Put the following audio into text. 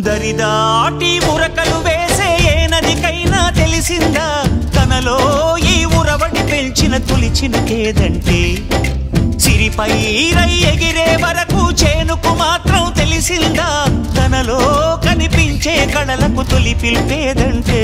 దరిదాటి ఉరకలు వేసే ఏ నదికైనా తెలిసిందా తనలో ఈ ఉరవడి పెంచిన తొలి చినుకేదంటే సిరిపై రై ఎగిరే వరకు చేనుకు మాత్రం తెలిసిందా తనలో కనిపించే కళలకు తొలి పిలిపేదంటే